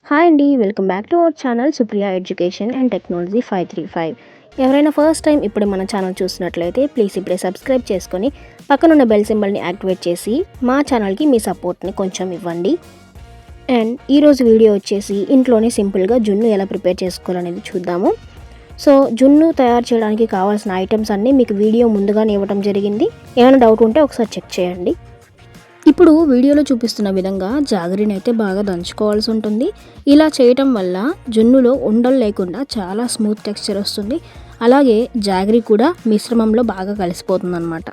Hi అండి, welcome back to our channel Supriya education and technology 535. ఎవరైనా first time ఇప్పుడు మన ఛానల్ చూసినట్లయితే ప్లీజ్ ఇప్పుడే సబ్స్క్రైబ్ చేసుకొని పక్కనున్న బెల్ సింబల్ని యాక్టివేట్ చేసి మా ఛానల్కి మీ సపోర్ట్ని కొంచెం ఇవ్వండి. అండ్ ఈరోజు వీడియో వచ్చేసి ఇంట్లోనే సింపుల్గా జున్ను ఎలా ప్రిపేర్ చేసుకోవాలనేది చూద్దాము. సో జున్ను తయారు చేయడానికి కావాల్సిన ఐటమ్స్ అన్నీ మీకు వీడియో ముందుగానే ఇవ్వడం జరిగింది. ఏమైనా డౌట్ ఉంటే ఒకసారి చెక్ చేయండి. ఇప్పుడు వీడియోలో చూపిస్తున్న విధంగా జాగరిని అయితే బాగా దంచుకోవాల్సి ఉంటుంది. ఇలా చేయటం వల్ల జున్నులో ఉండలు లేకుండా చాలా స్మూత్ టెక్స్చర్ వస్తుంది. అలాగే జాగరి కూడా మిశ్రమంలో బాగా కలిసిపోతుంది అన్నమాట.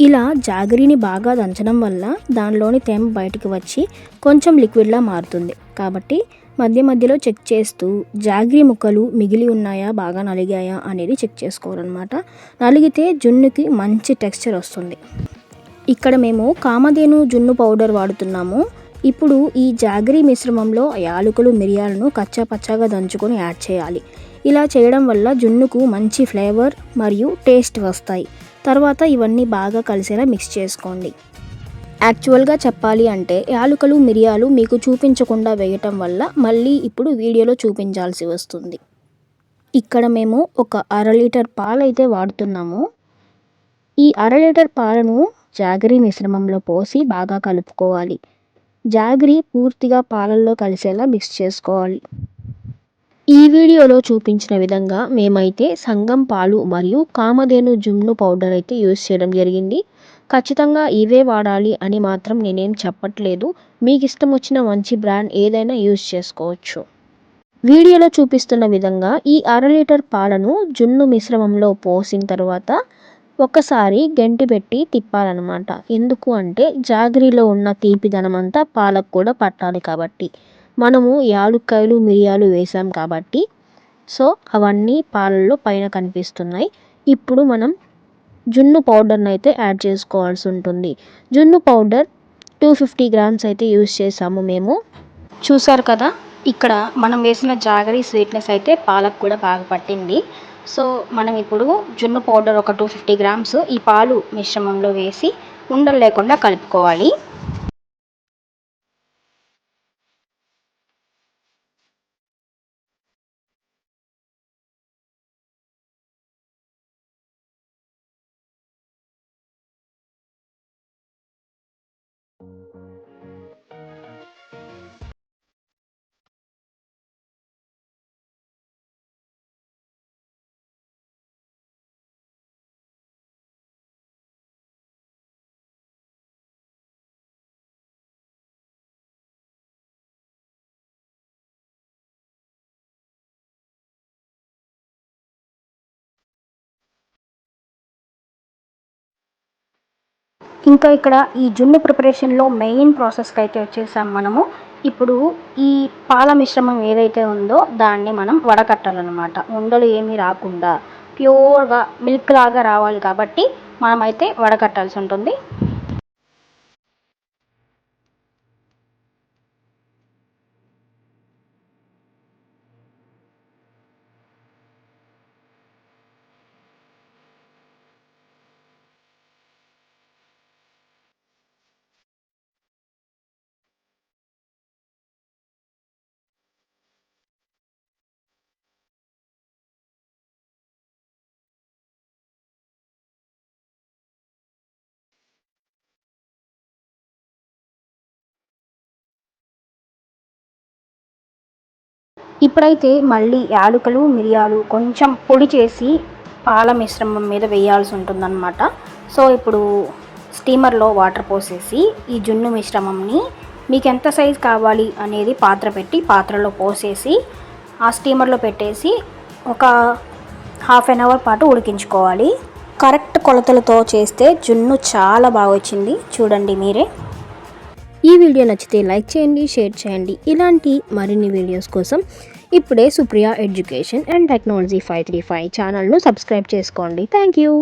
ఇలా జాగరిని బాగా దంచడం వల్ల దానిలోని తేమ బయటకు వచ్చి కొంచెం లిక్విడ్లా మారుతుంది. కాబట్టి మధ్య మధ్యలో చెక్ చేస్తూ జాగరి ముక్కలు మిగిలి ఉన్నాయా, బాగా నలిగాయా అనేది చెక్ చేసుకోవాలన్నమాట. నలిగితే జున్నుకి మంచి టెక్స్చర్ వస్తుంది. ఇక్కడ మేము కామధేను జున్ను పౌడర్ వాడుతున్నాము. ఇప్పుడు ఈ జాగరి మిశ్రమంలో యాలకులు, మిరియాలను కచ్చా పచ్చాగా దంచుకొని యాడ్ చేయాలి. ఇలా చేయడం వల్ల జున్నుకు మంచి ఫ్లేవర్ మరియు టేస్ట్ వస్తాయి. తర్వాత ఇవన్నీ బాగా కలిసేలా మిక్స్ చేసుకోండి. యాక్చువల్గా చెప్పాలి అంటే యాలకులు, మిరియాలు మీకు చూపించకుండా వేయటం వల్ల మళ్ళీ ఇప్పుడు వీడియోలో చూపించాల్సి వస్తుంది. ఇక్కడ మేము ఒక 1/2 లీటర్ పాలు అయితే వాడుతున్నాము. ఈ 1/2 లీటర్ పాలను జాగరి మిశ్రమంలో పోసి బాగా కలుపుకోవాలి. జాగరి పూర్తిగా పాలల్లో కలిసేలా మిక్స్ చేసుకోవాలి. ఈ వీడియోలో చూపించిన విధంగా మేమైతే సంగం పాలు మరియు కామధేను జున్ను పౌడర్ అయితే యూస్ చేయడం జరిగింది. ఖచ్చితంగా ఇవే వాడాలి అని మాత్రం నేనేం చెప్పట్లేదు. మీకు ఇష్టం వచ్చిన మంచి బ్రాండ్ ఏదైనా యూస్ చేసుకోవచ్చు. వీడియోలో చూపిస్తున్న విధంగా ఈ 1/2 లీటర్ పాలను జున్ను మిశ్రమంలో పోసిన తర్వాత ఒకసారి గంటి పెట్టి తిప్పాలన్నమాట. ఎందుకు అంటే జాగరిలో ఉన్న తీపిదనం అంతా పాలకు కూడా పట్టాలి కాబట్టి. మనము యాలుక్కాయలు, మిరియాలు వేసాం కాబట్టి సో అవన్నీ పాలల్లో పైన కనిపిస్తున్నాయి. ఇప్పుడు మనం జున్ను పౌడర్ని అయితే యాడ్ చేసుకోవాల్సి ఉంటుంది. జున్ను పౌడర్ 250 గ్రామ్స్ అయితే యూస్ చేసాము మేము. చూసారు కదా, ఇక్కడ మనం వేసిన జాగరి స్వీట్నెస్ అయితే పాలకు కూడా బాగా పట్టింది. సో మనం ఇప్పుడు జున్ను పౌడర్ ఒక 250 గ్రామ్స్ ఈ పాలు మిశ్రమంలో వేసి ఉండలు లేకుండా కలుపుకోవాలి. ఇంకా ఇక్కడ ఈ జున్ను ప్రిపరేషన్లో మెయిన్ ప్రాసెస్కి అయితే వచ్చేసాం మనము. ఇప్పుడు ఈ పాల మిశ్రమం ఏదైతే ఉందో దాన్ని మనం వడకట్టాలన్నమాట. ఉండలు ఏమీ రాకుండా ప్యూర్గా మిల్క్ లాగా రావాలి కాబట్టి మనమైతే వడకట్టాల్సి ఉంటుంది. ఇప్పుడైతే మళ్ళీ యాలకులు, మిరియాలు కొంచెం పొడి చేసి పాల మిశ్రమం మీద వేయాల్సి ఉంటుందన్నమాట. సో ఇప్పుడు స్టీమర్లో వాటర్ పోసేసి ఈ జున్ను మిశ్రమంని మీకు ఎంత సైజు కావాలి అనేది పాత్ర పెట్టి పాత్రలో పోసేసి ఆ స్టీమర్లో పెట్టేసి ఒక 1/2 అవర్ పాటు ఉడికించుకోవాలి. కరెక్ట్ కొలతలతో చేస్తే జున్ను చాలా బాగా వచ్చింది, చూడండి మీరే. ఈ వీడియో నచ్చితే లైక్ చేయండి, షేర్ చేయండి. ఇలాంటి మరిన్ని వీడియోస్ కోసం ఇప్పుడే సుప్రియా ఎడ్యుకేషన్ అండ్ టెక్నాలజీ 535 ఛానల్ను సబ్స్క్రైబ్ చేసుకోండి. Thank you.